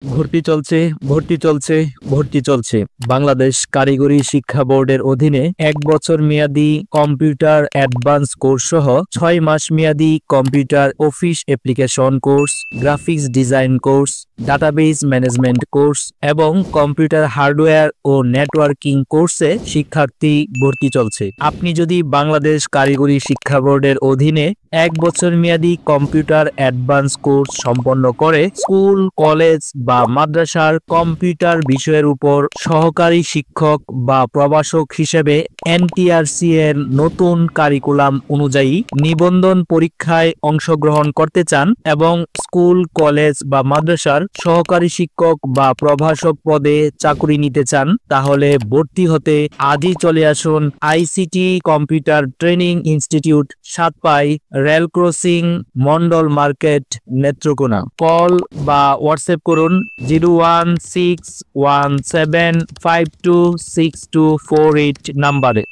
ভর্তি চলছে ভর্তি চলছে ভর্তি চলছে বাংলাদেশ কারিগরি শিক্ষা বোর্ডের অধীনে ১ বছর মেয়াদী কম্পিউটার অ্যাডভান্স কোর্স সহ ৬ মাস মেয়াদী computer office application course, graphics design course, database management course এবং কম্পিউটার হার্ডওয়্যার ও নেটওয়ার্কিং কোর্সে শিক্ষার্থী ভর্তি চলছে। আপনি যদি বাংলাদেশ কারিগরি শিক্ষা বোর্ডের অধীনে ১ বছর মেয়াদী কম্পিউটার অ্যাডভান্স কোর্স সম্পন্ন করে স্কুল, কলেজ বা মাদ্রাসার কম্পিউটার বিষয়ের উপর সহকারী শিক্ষক বা প্রভাষক হিসেবে এনটিআরসি এর নতুন কারিকুলাম অনুযায়ী নিবন্ধন পরীক্ষায় অংশগ্রহণ করতে চান এবং স্কুল, কলেজ বা মাদ্রাসার সহকারী শিক্ষক বা প্রভাষক পদে চাকরি নিতে চান, তাহলে ভর্তি হতে আজই চলে আসুন ICT computer training institute, Satpai, rail crossing, Mondal market, Netrokona. Call বা হোয়াটসঅ্যাপ করুন 01617526248 নাম্বারে।